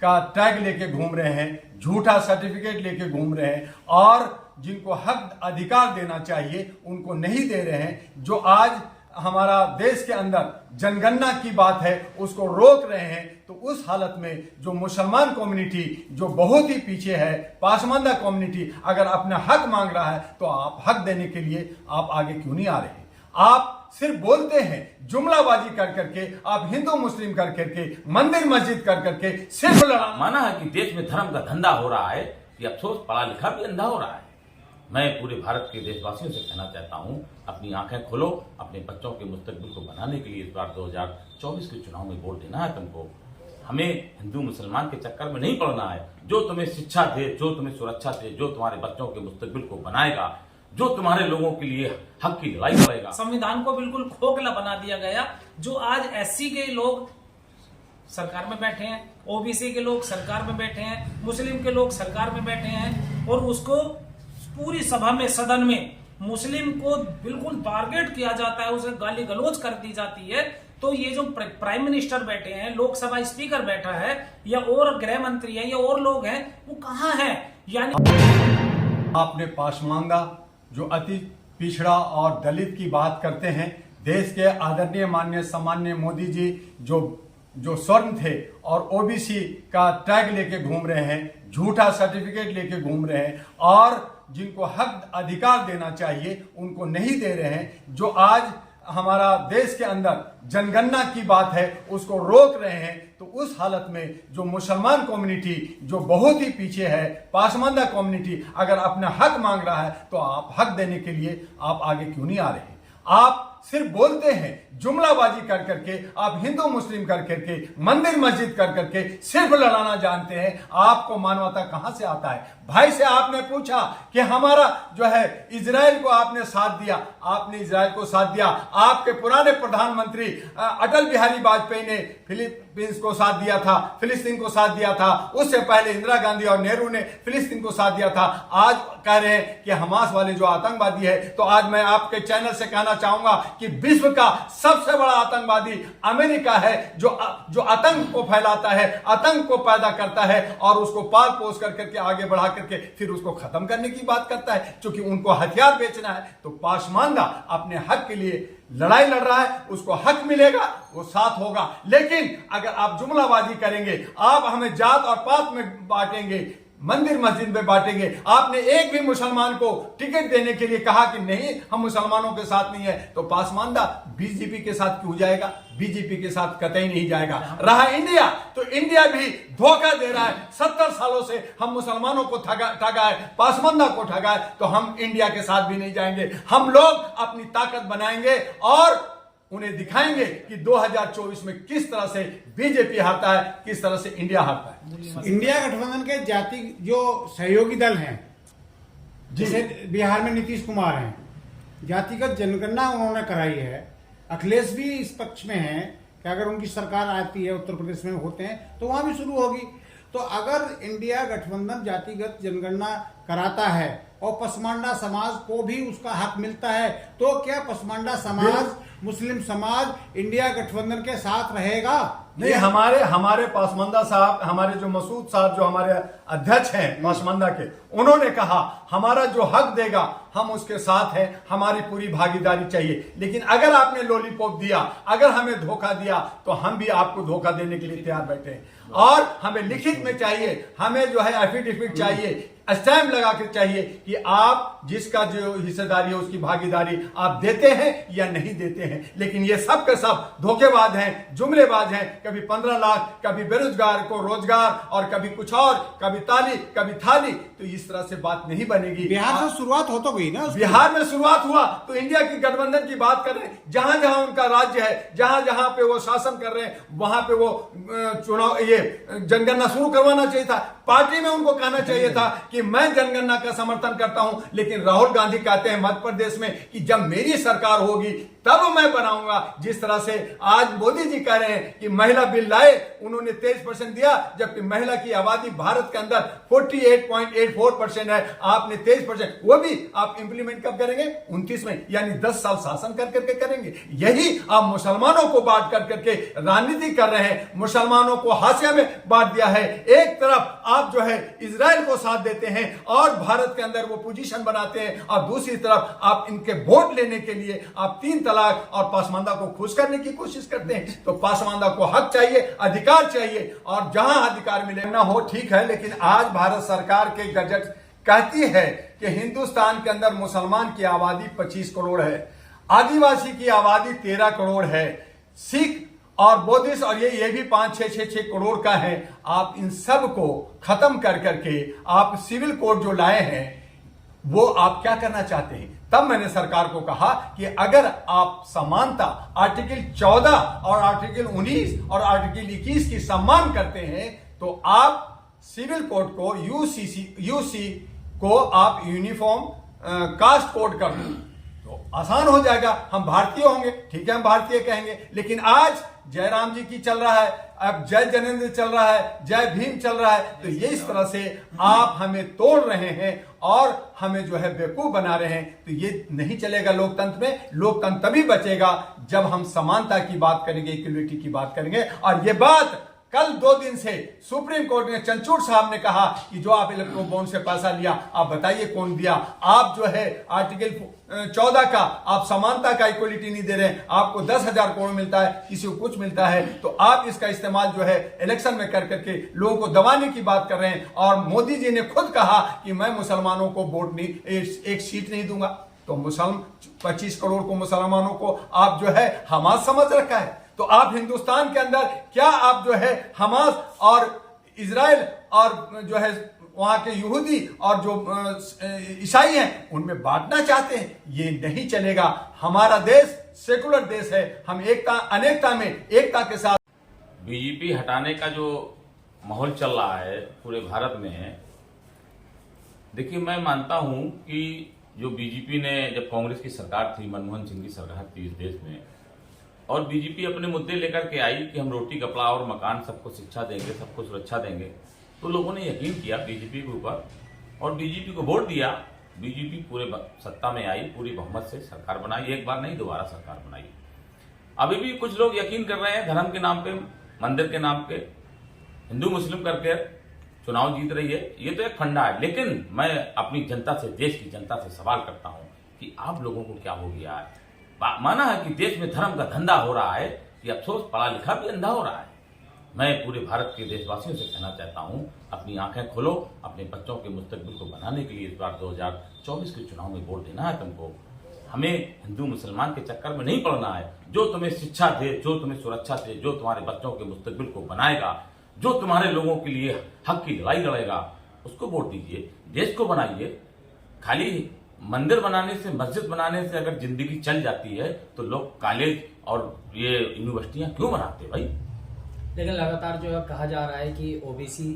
का टैग लेके घूम रहे हैं, झूठा सर्टिफिकेट लेके घूम रहे हैं और जिनको हक अधिकार देना चाहिए उनको नहीं दे रहे हैं। जो आज हमारा देश के अंदर जनगणना की बात है उसको रोक रहे हैं, तो उस हालत में जो मुसलमान कम्युनिटी जो बहुत ही पीछे है, पासमानदा कम्युनिटी अगर अपना हक मांग रहा है तो आप हक देने के लिए आप आगे क्यों नहीं आ रहे? आप सिर्फ बोलते हैं, जुमलाबाजी कर करके, आप हिंदू मुस्लिम कर करके, मंदिर मस्जिद कर करके सिर्फ लड़ा। माना है कि देश में धर्म का धंधा हो रहा है, ये अफसोस पढ़ा लिखा भी अंधा हो रहा है। मैं पूरे भारत के देशवासियों से कहना चाहता हूं, अपनी आंखें खोलो, अपने बच्चों के मुस्तकबिल को बनाने के लिए इस बार 2024 के चुनाव में वोट देना है तुमको। हमें हिंदू मुसलमान के चक्कर में नहीं पड़ना है। जो तुम्हें शिक्षा दे, जो तुम्हें सुरक्षा दे, जो तुम्हारे बच्चों के मुस्तकबिल को बनाएगा, जो तुम्हारे लोगों के लिए हक की लड़ाई लड़ेगा। संविधान को बिल्कुल खोखला बना दिया गया। जो आज एससी के लोग सरकार में बैठे हैं, ओबीसी के लोग सरकार में बैठे हैं, मुस्लिम के लोग सरकार में बैठे हैं, और उसको पूरी सभा में, सदन में मुस्लिम को बिल्कुल टारगेट किया जाता है, उसे गाली गलौज कर दी जाती है। तो ये जो प्राइम मिनिस्टर बैठे हैं, लोकसभा स्पीकर बैठा है, या और गृह मंत्री है, या और लोग हैं, वो कहाँ हैं? यानी आपने पासमानदा जो अति पिछड़ा और दलित की बात करते हैं, देश के आदरणीय माननीय सम्माननीय मोदी जी जो स्वर्ण थे और ओबीसी का टैग लेके घूम रहे हैं, झूठा सर्टिफिकेट लेके घूम रहे हैं और जिनको हक अधिकार देना चाहिए उनको नहीं दे रहे हैं। जो आज हमारा देश के अंदर जनगणना की बात है उसको रोक रहे हैं, तो उस हालत में जो मुसलमान कम्युनिटी जो बहुत ही पीछे है, पासमानदा कम्युनिटी अगर अपना हक मांग रहा है तो आप हक देने के लिए आप आगे क्यों नहीं आ रहे? आप सिर्फ बोलते हैं, जुमलाबाजी कर करके, आप हिंदू मुस्लिम कर करके, मंदिर मस्जिद कर करके सिर्फ लड़ाना जानते हैं। आपको मानवता कहां से आता है? भाई से आपने पूछा कि हमारा जो है इजराइल को आपने साथ दिया, आपने इजराइल को साथ दिया। आपके पुराने प्रधानमंत्री अटल बिहारी वाजपेयी ने फिलीपींस को साथ दिया था, फिलिस्तीन को साथ दिया था। उससे पहले इंदिरा गांधी और नेहरू ने फिलिस्तीन को साथ दिया था। आज कह रहे हैं कि हमास वाले जो आतंकवादी है, तो आज मैं आपके चैनल से कहना चाहूंगा कि विश्व का सबसे बड़ा आतंकवादी अमेरिका है, जो आतंक को फैलाता है, आतंक को पैदा करता है और उसको पाल पोस करके आगे बढ़ा करके फिर उसको खत्म करने की बात करता है। क्योंकि उनको हथियार बेचना है, तो पासमानदा अपने हक के लिए लड़ाई लड़ रहा है, उसको हक मिलेगा, वो साथ होगा। लेकिन अगर आप जुमलाबाजी करेंगे, आप हमें जात और पात में बांटेंगे, मंदिर मस्जिद में बांटेंगे, आपने एक भी मुसलमान को टिकट देने के लिए कहा कि नहीं हम मुसलमानों के साथ नहीं है, तो पासमानदा बीजेपी के साथ क्यों जाएगा? बीजेपी के साथ कतई नहीं जाएगा। रहा इंडिया, तो इंडिया भी धोखा दे रहा है। 70 सालों से हम मुसलमानों को ठगा है, पासमानदा को ठगा है, तो हम इंडिया के साथ भी नहीं जाएंगे। हम लोग अपनी ताकत बनाएंगे और उन्हें दिखाएंगे कि 2024 में किस तरह से बीजेपी हारता है, किस तरह से इंडिया हारता है। इंडिया गठबंधन के जाति जो सहयोगी दल हैं, जैसे बिहार में नीतीश कुमार हैं, जातिगत जनगणना उन्होंने कराई है। अखिलेश भी इस पक्ष में है कि अगर उनकी सरकार आती है, उत्तर प्रदेश में होते हैं, तो वहां भी शुरू होगी। तो अगर इंडिया गठबंधन जातिगत जनगणना कराता है और पसमांडा समाज को भी उसका हक मिलता है, तो क्या पसमांडा समाज, मुस्लिम समाज इंडिया गठबंधन के साथ रहेगा? नहीं, हमारे पासमानदा साहब, हमारे जो मसूद साहब जो हमारे अध्यक्ष हैं पासमानदा के, उन्होंने कहा हमारा जो हक देगा हम उसके साथ हैं, हमारी पूरी भागीदारी चाहिए। लेकिन अगर आपने लॉलीपॉप दिया, अगर हमें धोखा दिया, तो हम भी आपको धोखा देने के लिए तैयार बैठे हैं। और हमें लिखित में चाहिए, हमें जो है एफिडेविट चाहिए, स्टैम्प लगा के चाहिए कि आप जिसका जो हिस्सेदारी है उसकी भागीदारी आप देते हैं या नहीं देते हैं। लेकिन ये सब के सब धोखेबाज हैं, जुमलेबाज हैं। कभी 15 लाख, कभी बेरोजगार को रोजगार, और कभी कुछ और, कभी ताली कभी थाली। तो इस तरह से बात नहीं बनेगी। बिहार से शुरुआत हो तो गई ना, बिहार में शुरुआत हुआ तो इंडिया की गठबंधन की बात कर रहे हैं। जहां जहां उनका राज्य है, जहां जहां पे वो शासन कर रहे हैं, वहां पे वो चुनाव, ये जनगणना शुरू करवाना चाहिए था। पार्टी में उनको कहना चाहिए था कि मैं जनगणना का समर्थन करता हूं। लेकिन राहुल गांधी कहते हैं मध्य प्रदेश में कि जब मेरी सरकार होगी तब मैं बनाऊंगा। जिस तरह से आज मोदी जी कह रहे हैं कि महिला बिल लाए, उन्होंने 23% दिया, जबकि महिला की आबादी भारत के अंदर 48.84% है, आपने 23%, वो भी आप इंप्लीमेंट कब करेंगे? 29 में, यानी 10 साल शासन कर करके करेंगे। यही आप मुसलमानों को बांट कर करके राजनीति कर रहे हैं, मुसलमानों को हाशिया में बांट दिया है। एक तरफ आप जो है इजराइल को साथ देते हैं और भारत के अंदर वो पोजीशन बनाते हैं, और दूसरी तरफ आप इनके वोट लेने के लिए आप 3 तलाक और पासमानदा को खुश करने की कोशिश करते हैं। तो पासमानदा को हक चाहिए, अधिकार चाहिए, और जहां अधिकार मिले ना हो ठीक है, लेकिन आज भारत सरकार के गजट कहती है कि हिंदुस्तान के अंदर मुसलमान की आबादी 25 करोड़ है, आदिवासी की आबादी 13 करोड़ है, सिख और बौद्धिस्ट और ये भी 5-6 करोड़ का है। आप इन सब को खत्म कर करके आप सिविल कोड जो लाए हैं वो आप क्या करना चाहते हैं? तब मैंने सरकार को कहा कि अगर आप समानता आर्टिकल 14 और आर्टिकल 19 और आर्टिकल 21 की सम्मान करते हैं तो आप सिविल कोड को यूसी को आप यूनिफॉर्म कास्ट कोड कर दो तो आसान हो जाएगा। हम भारतीय होंगे, ठीक है, हम भारतीय कहेंगे, लेकिन आज जय राम जी की चल रहा है, अब जय जनेन्द्र चल रहा है, जय भीम चल रहा है। तो ये इस तरह से आप हमें तोड़ रहे हैं और हमें जो है बेवकूफ बना रहे हैं। तो ये नहीं चलेगा लोकतंत्र में। लोकतंत्र तभी बचेगा जब हम समानता की बात करेंगे, इक्वलिटी की बात करेंगे। और ये बात कल 2 दिन से सुप्रीम कोर्ट ने, चंचूड़ साहब ने कहा कि जो आप इलेक्ट्रो बॉन्ड से पैसा लिया, आप बताइए कौन दिया? आप जो है आर्टिकल 14 का आप समानता का इक्वलिटी नहीं दे रहे हैं, आपको 10,000 करोड़ मिलता है, किसी को कुछ मिलता है, तो आप इसका इस्तेमाल जो है इलेक्शन में कर करके लोगों को दबाने की बात कर रहे हैं। और मोदी जी ने खुद कहा कि मैं मुसलमानों को वोट नहीं, एक सीट नहीं दूंगा। तो 25 करोड़ को मुसलमानों को आप जो है हमास समझ रखा है। तो आप हिंदुस्तान के अंदर क्या आप जो है हमास और इजराइल और जो है वहां के यहूदी और जो ईसाई हैं उनमें बांटना चाहते हैं? ये नहीं चलेगा। हमारा देश सेकुलर देश है, हम एकता अनेकता में एकता के साथ। बीजेपी हटाने का जो माहौल चल रहा है पूरे भारत में, देखिए मैं मानता हूं कि जो बीजेपी ने, जब कांग्रेस की सरकार थी, मनमोहन सिंह की सरकार थी इस देश में, और बीजेपी अपने मुद्दे लेकर के आई कि हम रोटी कपड़ा और मकान सबको शिक्षा देंगे, सबको सुरक्षा देंगे, तो लोगों ने यकीन किया बीजेपी के ऊपर और बीजेपी को वोट दिया। बीजेपी पूरे सत्ता में आई, पूरी बहुमत से सरकार बनाई, एक बार नहीं दोबारा सरकार बनाई। अभी भी कुछ लोग यकीन कर रहे हैं धर्म के नाम पे, मंदिर के नाम पे, हिंदू मुस्लिम करके चुनाव जीत रही है, ये तो एक फंडा है। लेकिन मैं अपनी जनता से, देश की जनता से सवाल करता हूं कि आप लोगों को क्या हो गया है? माना है कि देश में धर्म का धंधा हो रहा है, कि अफसोस पढ़ा लिखा भी अंधा हो रहा है। मैं पूरे भारत के देशवासियों से कहना चाहता हूं, अपनी आंखें खोलो, अपने बच्चों के मुस्तकबिल को बनाने के लिए इस बार 2024 के चुनाव में वोट देना है तुमको। हमें हिंदू मुसलमान के चक्कर में नहीं पड़ना है। जो तुम्हें शिक्षा दे, जो तुम्हें सुरक्षा दे, जो तुम्हारे बच्चों के मुस्तकबिल को बनाएगा, जो तुम्हारे लोगों के लिए हक की लड़ाई लड़ेगा, उसको वोट दीजिए, देश को बनाइए। खाली मंदिर बनाने से, मस्जिद बनाने से अगर जिंदगी चल जाती है तो लोग कॉलेज और ये यूनिवर्सिटियां क्यों बनाते भाई? लेकिन लगातार जो है कहा जा रहा है कि ओबीसी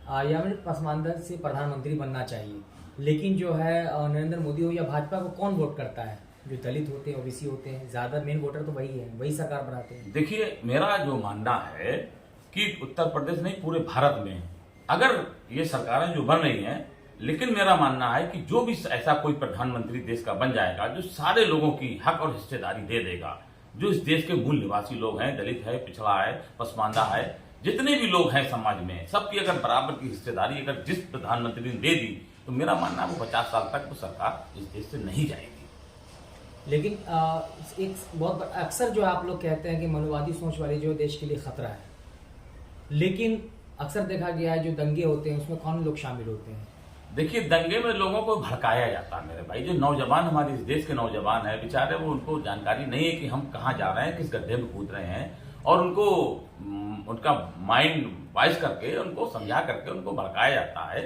या फिर पसमानदा से प्रधानमंत्री बनना चाहिए, लेकिन जो है नरेंद्र मोदी हो या भाजपा को कौन वोट करता है? जो दलित होते हैं, ओबीसी होते हैं, ज्यादा मेन वोटर तो वही है, वही सरकार बनाते हैं। देखिए, मेरा जो मानना है कि उत्तर प्रदेश नहीं पूरे भारत में अगर ये सरकारें जो बन रही हैं, लेकिन मेरा मानना है कि जो भी ऐसा कोई प्रधानमंत्री देश का बन जाएगा जो सारे लोगों की हक और हिस्सेदारी दे देगा, जो इस देश के मूल निवासी लोग हैं, दलित है, पिछड़ा है, पसमानदा है, जितने भी लोग हैं समाज में, सबकी अगर बराबर की हिस्सेदारी अगर जिस प्रधानमंत्री ने दे दी, तो मेरा मानना है वो 50 साल तक वो सरकार इस देश से नहीं जाएगी। लेकिन एक बहुत अक्सर जो आप लोग कहते हैं कि मनुवादी सोच वाले जो देश के लिए खतरा है, लेकिन अक्सर देखा गया है जो दंगे होते हैं उसमें कौन लोग शामिल होते हैं? देखिए, दंगे में लोगों को भड़काया जाता है मेरे भाई। जो नौजवान हमारे इस देश के नौजवान है बेचारे, वो उनको जानकारी नहीं है कि हम कहाँ जा रहे हैं, किस गड्ढे में कूद रहे हैं, और उनको उनका माइंड वाइज करके उनको समझा करके उनको भड़काया जाता है।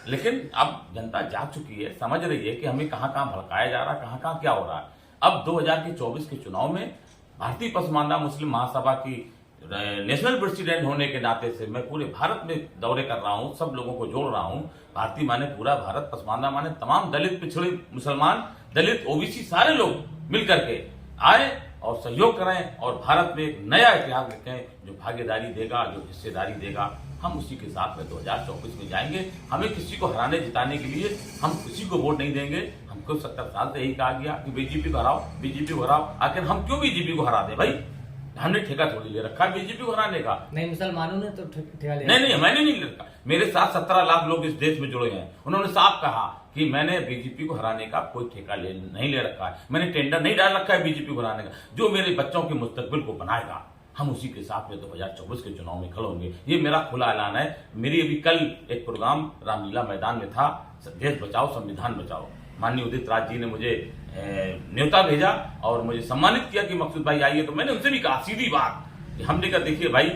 लेकिन अब जनता जाग चुकी है, समझ रही है कि हमें कहाँ कहाँ भड़काया जा रहा है, कहाँ कहाँ क्या हो रहा है। अब 2024 के चुनाव में भारतीय पसमानदा मुस्लिम महासभा की नेशनल प्रेसिडेंट होने के नाते से मैं पूरे भारत में दौरे कर रहा हूं, सब लोगों को जोड़ रहा हूं। भारतीय माने पूरा भारत, पसमानदा माने तमाम दलित, पिछड़े, मुसलमान, दलित, ओबीसी सारे लोग मिल करके आए और सहयोग करें और भारत में एक नया इतिहास लिखें जो भागीदारी देगा, जो हिस्सेदारी देगा। हम उसी के साथ में 2024 में जाएंगे। हमें किसी को हराने जिताने के लिए हम किसी को वोट नहीं देंगे। हमको 70 साल से यही कहा गया कि बीजेपी को हराओ, बीजेपी को हराओ। आखिर हम क्यों बीजेपी को हरा दे भाई? हमने ठेका थोड़ी ले रखा है बीजेपी को हराने का। नहीं, मुसलमानों ने तो ठेका ले नहीं, मैंने नहीं ले रखा। मेरे साथ 17 लाख लोग इस देश में जुड़े हैं। उन्होंने साफ कहा कि मैंने बीजेपी को हराने का कोई ठेका नहीं ले रखा है। मैंने टेंडर नहीं डाल रखा है बीजेपी को हराने का। जो मेरे बच्चों के मुस्तकबिल को बनाएगा, हम उसी के साथ में 2024 के चुनाव में खड़े होंगे। ये मेरा खुला ऐलान है। मेरी अभी कल एक प्रोग्राम रामलीला मैदान में था, देश बचाओ संविधान बचाओ। माननीय उदित राज जी ने मुझे न्योता भेजा और मुझे सम्मानित किया कि मकसूद भाई आइए। तो मैंने उनसे भी कहा सीधी बात कि हमने कहा देखिए भाई,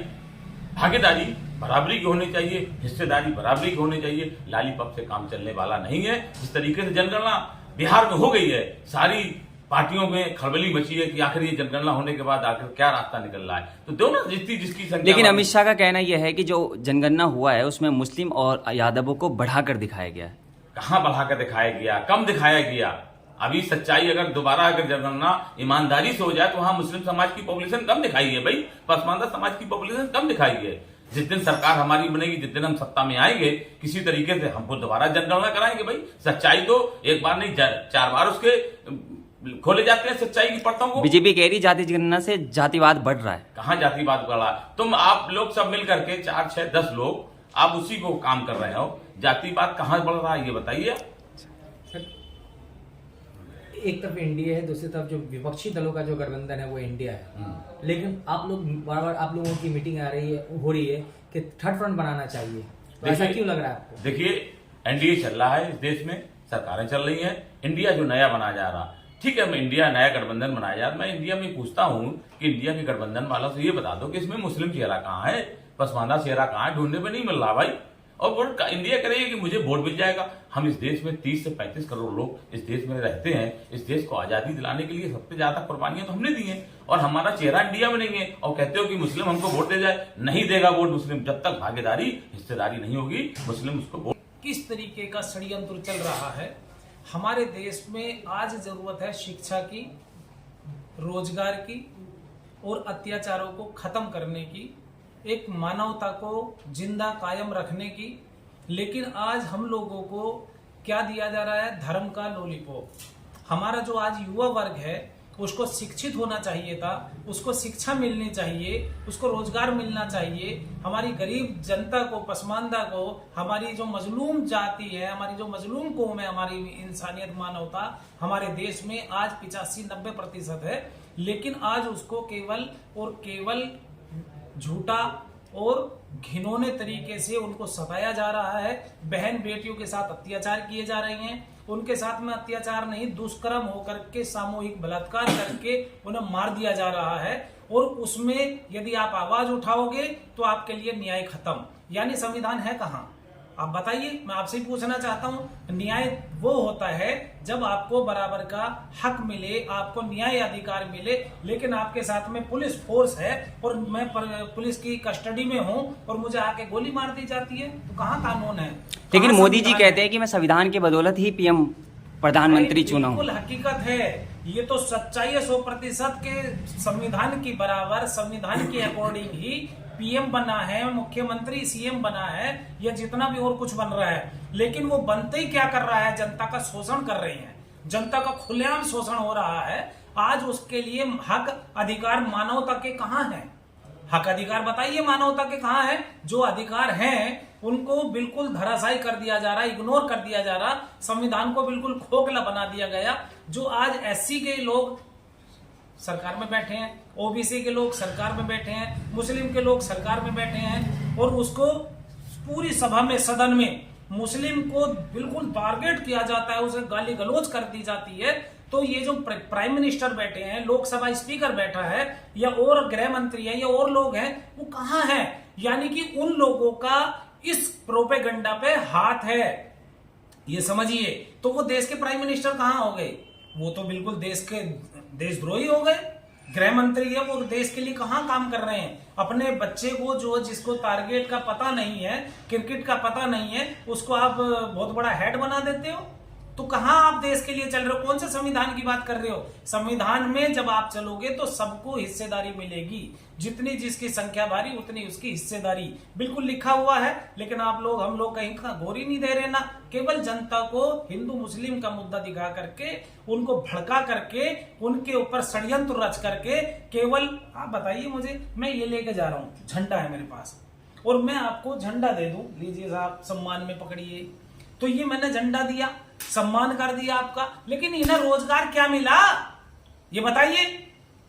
भागीदारी बराबरी की होनी चाहिए, हिस्सेदारी बराबरी की होनी चाहिए। लालीपप से काम चलने वाला नहीं है। जिस तरीके से जनगणना बिहार में हो गई है, सारी पार्टियों में खलबली मची है कि आखिर ये जनगणना होने के बाद आखिर क्या रास्ता निकल रहा है। तो दो ना जिसकी संख्या। लेकिन अमित शाह का कहना यह है कि जो जनगणना हुआ है उसमें मुस्लिम और यादवों को बढ़ाकर दिखाया गया है। कहां बढ़ाकर दिखाया गया? कम दिखाया गया। अभी सच्चाई अगर दोबारा अगर जनगणना ईमानदारी से हो जाए तो वहां मुस्लिम समाज की पॉपुलेशन कम दिखाई है भाई, पसमानदा समाज की पॉपुलेशन कम दिखाई है। जिस दिन सरकार हमारी बनेगी, जिस दिन हम सत्ता में आएंगे, किसी तरीके से हमको दोबारा जनगणना कराएंगे भाई। सच्चाई तो एक बार नहीं 4 बार उसके खोले जाते हैं सच्चाई की परतों को। बीजेपी कह रही जाति जनगणना से जातिवाद बढ़ रहा है। कहां जातिवाद बढ़ा? तुम आप लोग सब मिल करके 4, 6, 10 लोग आप उसी को काम कर रहे हो। जातिवाद कहां बढ़ रहा है ये बताइए। एक तरफ एनडीए है, दूसरी तरफ जो विपक्षी दलों का जो गठबंधन है वो इंडिया है। लेकिन आप लोग बार-बार आप लोगों की मीटिंग हो रही है कि थर्ड फ्रंट बनाना चाहिए, तो ऐसा क्यों लग रहा है आपको? देखिए, एनडीए चल रहा है इस देश में, सरकारें चल रही हैं। इंडिया जो नया बनाया जा रहा, ठीक है, मैं इंडिया नया गठबंधन बनाया जा रहा। मैं इंडिया में पूछता हूं कि इंडिया के गठबंधन वालों से ये बता दो कि इसमें मुस्लिम चेहरा कहां है, पसमानदा चेहरा कहां है? ढूंढने में नहीं मिल रहा भाई। और वोट इंडिया करेगी कि मुझे वोट मिल जाएगा। हम इस देश में 30 से 35 करोड़ लोग इस देश में रहते हैं। इस देश को आजादी दिलाने के लिए सबसे ज्यादा कुर्बानियां तो हमने दी हैं और हमारा चेहरा इंडिया में नहीं है। और कहते हो कि मुस्लिम हमको वोट दे जाए। नहीं देगा वोट मुस्लिम जब तक भागीदारी हिस्सेदारी नहीं होगी, मुस्लिम उसको वोट। किस तरीके का षड्यंत्र चल रहा है हमारे देश में? आज जरूरत है शिक्षा की, रोजगार की और अत्याचारों को खत्म करने की, एक मानवता को जिंदा कायम रखने की। लेकिन आज हम लोगों को क्या दिया जा रहा है? धर्म का लॉलीपॉप। हमारा जो आज युवा वर्ग है उसको शिक्षित होना चाहिए था, उसको शिक्षा मिलनी चाहिए, उसको रोजगार मिलना चाहिए। हमारी गरीब जनता को, पसमानदा को, हमारी जो मजलूम जाति है, हमारी जो मजलूम कौम है, हमारी इंसानियत मानवता हमारे देश में आज 85-90% है। लेकिन आज उसको केवल और केवल झूठा और घिनौने तरीके से उनको सताया जा रहा है। बहन बेटियों के साथ अत्याचार किए जा रहे हैं। उनके साथ में अत्याचार नहीं, दुष्कर्म होकर के सामूहिक बलात्कार करके उन्हें मार दिया जा रहा है। और उसमें यदि आप आवाज उठाओगे तो आपके लिए न्याय खत्म। यानी संविधान है कहां? आप बताइए। मैं आपसे पूछना चाहता हूं, न्याय वो होता है जब आपको बराबर का हक मिले, आपको न्याय अधिकार मिले। लेकिन आपके साथ में पुलिस फोर्स है और मैं पुलिस की कस्टडी में हूं और मुझे आके गोली मार दी जाती है, तो कहां कानून है? लेकिन मोदी जी कहते हैं कि मैं संविधान की बदौलत ही पीएम प्रधानमंत्री चुना हूं। बिल्कुल हकीकत है, ये तो सच्चाई है 100% के। संविधान की बराबर, संविधान के अकॉर्डिंग ही पीएम बना है, मुख्यमंत्री सीएम बना है, या जितना भी और कुछ बन रहा है। लेकिन वो बनते ही क्या कर रहा है? जनता का शोषण कर रहे हैं। जनता का खुलेआम शोषण हो रहा है। आज उसके लिए हक अधिकार मानवता के कहां हैं? हक अधिकार बताइए मानवता के कहां हैं? जो अधिकार हैं उनको बिल्कुल धराशायी कर दिया जा रहा है, इग्नोर कर दिया जा रहा। संविधान को बिल्कुल खोखला बना दिया गया। जो आज एससी के लोग सरकार में बैठे हैं, ओबीसी के लोग सरकार में बैठे हैं, मुस्लिम के लोग सरकार में बैठे हैं, और उसको पूरी सभा में, सदन में मुस्लिम को बिल्कुल टारगेट किया जाता है, उसे गाली गलौज कर दी जाती है। तो ये जो प्राइम मिनिस्टर बैठे हैं, लोकसभा स्पीकर बैठा है, या और गृह मंत्री है, या और लोग हैं, वो कहां हैं? यानी कि उन लोगों का इस प्रोपेगेंडा पे हाथ है, ये समझिए। तो वो देश के प्राइम मिनिस्टर कहां हो गए? वो तो बिल्कुल देशद्रोही हो गए। गृह मंत्री है, वो देश के लिए कहां काम कर रहे हैं? अपने बच्चे को, जो जिसको टारगेट का पता नहीं है, क्रिकेट का पता नहीं है, उसको आप बहुत बड़ा हेड बना देते हो। तो कहां आप देश के लिए चल रहे हो? कौन से संविधान की बात कर रहे हो? संविधान में जब आप चलोगे तो सबको हिस्सेदारी मिलेगी, जितनी जिसकी संख्या भारी उतनी उसकी हिस्सेदारी, बिल्कुल लिखा हुआ है। लेकिन आप लोग, हम लोग कहीं का गौर ही नहीं दे रहे ना, केवल जनता को हिंदू मुस्लिम का मुद्दा दिखा करके, उनको भड़का करके, उनके ऊपर षड्यंत्र रच करके, केवल आप बताइए मुझे, मैं ये लेके जा रहा हूं, झंडा है मेरे पास और मैं आपको झंडा दे दूं, लीजिए साहब सम्मान में पकड़िए, तो ये मैंने झंडा दिया, सम्मान कर दिया आपका, लेकिन इन्हें रोजगार क्या मिला ये बताइए?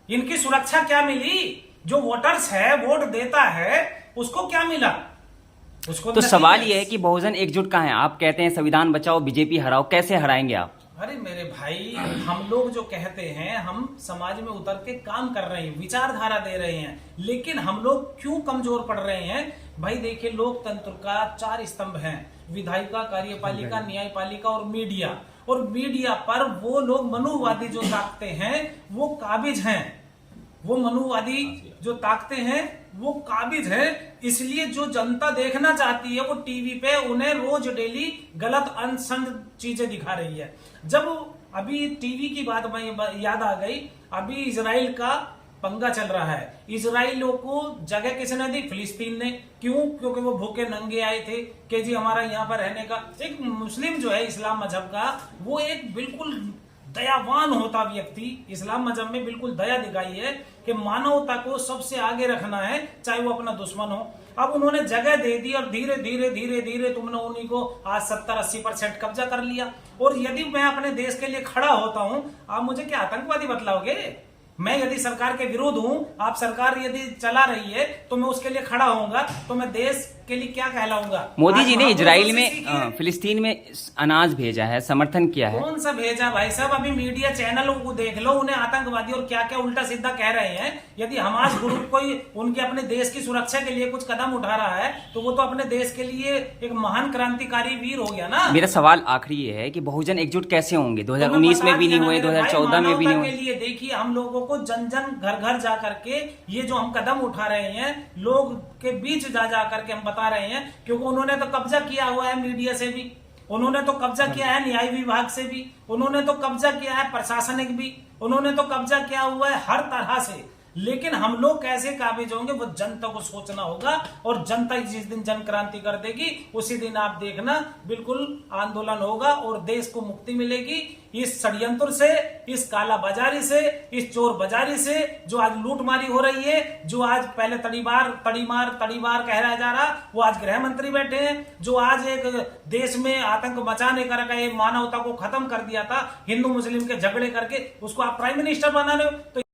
इनकी सुरक्षा क्या मिली? जो वोटर्स है, वोट देता है, उसको क्या मिला? उसको तो सवाल यह है कि बहुजन एकजुट कहाँ है? आप कहते हैं संविधान बचाओ, बीजेपी हराओ, कैसे हराएंगे आप? अरे मेरे भाई, हम लोग जो कहते हैं, हम समाज में उतर के काम कर रहे हैं, विचारधारा दे रहे हैं, लेकिन हम लोग क्यों कमजोर पड़ रहे हैं? भाई देखिए, लोकतंत्र का 4 स्तंभ हैं, विधायिका, कार्यपालिका, न्यायपालिका और मीडिया। और मीडिया पर वो लोग मनुवादी जो ताकते हैं वो काबिज हैं, वो मनुवादी जो ताकते हैं वो काबिज है। इसलिए जो जनता देखना चाहती है वो टीवी पे उन्हें रोज डेली गलत अनसंड चीजें दिखा रही है। जब अभी टीवी की बात में याद आ गई, अभी इजराइल का पंगा चल रहा है। इजराइलियों को जगह किसने दी? फिलिस्तीन ने। क्यों? क्योंकि वो भूखे नंगे आए थे कि जी हमारा यहाँ पर रहने का। एक मुस्लिम जो है इस्लाम मजहब का, वो एक बिल्कुल दयावान होता व्यक्ति, इस्लाम मजहब में बिल्कुल दया दिखाई है कि मानवता को सबसे आगे रखना है, चाहे वो अपना दुश्मन हो। अब उन्होंने जगह दे दी और धीरे धीरे धीरे धीरे तुमने उन्हीं को आज 70-80% कब्जा कर लिया। और यदि मैं अपने देश के लिए खड़ा होता हूं, आप मुझे क्या आतंकवादी बतलाओगे? मैं यदि सरकार के विरोध हूं, आप सरकार यदि चला रही है तो मैं उसके लिए खड़ा होऊंगा, तो मैं देश के लिए क्या कहलाऊंगा? मोदी जी ने इजराइल में, फिलिस्तीन में अनाज भेजा है, समर्थन किया है। कौन सा भेजा भाई साहब? अभी मीडिया चैनलों को देख लो, उन्हें आतंकवादी और क्या क्या उल्टा सीधा कह रहे हैं। यदि हमास ग्रुप कोई उनके अपने देश की सुरक्षा के लिए कुछ कदम उठा रहा है तो वो तो अपने देश के लिए एक महान क्रांतिकारी वीर हो गया ना। मेरा सवाल आखिरी ये है कि बहुजन एकजुट कैसे होंगे? 2019 में भी नहीं हुए, 2014 में भी नहीं हुए। के लिए देखिए, हम लोगों को जन जन घर घर जा करके ये जो हम कदम उठा रहे हैं, लोग के बीच जा करके हम बता रहे हैं, क्योंकि उन्होंने तो कब्जा किया हुआ है मीडिया से भी, उन्होंने तो कब्जा किया है न्याय विभाग से भी, उन्होंने तो कब्जा किया है प्रशासनिक भी, उन्होंने तो कब्जा किया हुआ है हर तरह से। लेकिन हम लोग कैसे काबिज होंगे वो जनता को सोचना होगा। और जनता जिस दिन जन क्रांति कर देगी उसी दिन आप देखना बिल्कुल आंदोलन होगा और देश को मुक्ति मिलेगी इस षड्यंत्र से, इस काला बाजारी से, इस चोर बाजारी से, जो आज लूटमारी हो रही है, जो आज पहले तड़ीमार कह रहा जा रहा, वो आज गृह मंत्री बैठे हैं, जो आज एक देश में आतंक मचाने करके मानवता को खत्म कर दिया था हिंदू मुस्लिम के झगड़े करके, उसको आप प्राइम मिनिस्टर बना रहे हो। तो